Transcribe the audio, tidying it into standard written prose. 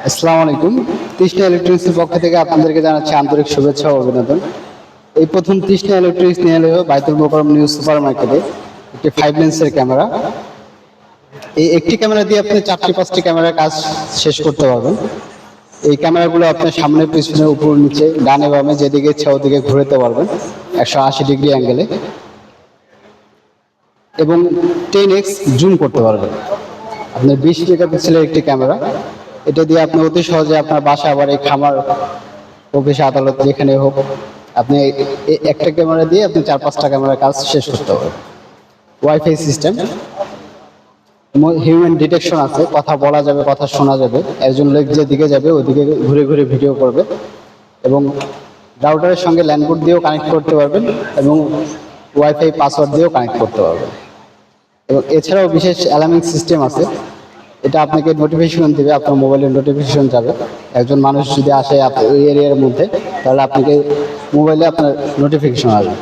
আসসালামু আলাইকুম। তৃষ্ণা ইলেকট্রনিক্সের পক্ষ থেকে আপনাদেরকে জানাচ্ছি আন্তরিক শুভেচ্ছা ও অভিনন্দন। এই প্রথম তৃষ্ণা ইলেকট্রনিক্স নিয়ে এলো বাইতুল মোকাররম নিউ সুপার মার্কেটে একটি 5 লেন্সের ক্যামেরা। এই একটি ক্যামেরা দিয়ে আপনি 4টি-5টি ক্যামেরার কাজ শেষ করতে পারবেন। এই ক্যামেরাগুলো আপনার সামনে, পিছনে, উপর, নিচে, ডানে বামে যেদিকে ইচ্ছা ওদিকে ঘুরাতে পারবেন 180 ডিগ্রি অ্যাঙ্গেলে, এবং 10x জুম করতে পারবেন। আপনার 20 মেগাপিক্সেলের একটি ক্যামেরা, এটা দিয়ে আপনি অতি সহজে আপনার বাসা, আবার এই খামার, অফিস, আদালত যেখানে হোক, আপনি একটা ক্যামেরা দিয়ে আপনি 4-5টা ক্যামেরার কাজ শেষ করতে পারবেন। ওয়াইফাই সিস্টেম, হিউম্যান ডিটেকশন আছে, কথা বলা যাবে, কথা শোনা যাবে, একজন লোক যেদিকে যাবে ওইদিকে ঘুরে ঘুরে ভিডিও করবে, এবং রাউটারের সঙ্গে ল্যান্ডপোর্ট দিয়েও কানেক্ট করতে পারবেন এবং ওয়াইফাই পাসওয়ার্ড দিয়েও কানেক্ট করতে পারবেন। এবং এছাড়াও বিশেষ অ্যালার্মিং সিস্টেম আছে, এটা আপনাকে নোটিফিকেশন দেবে, আপনার মোবাইলে নোটিফিকেশন যাবে। একজন মানুষ যদি আসে ওই এরিয়ার মধ্যে, তাহলে আপনাকে মোবাইলে আপনার নোটিফিকেশন আসবে।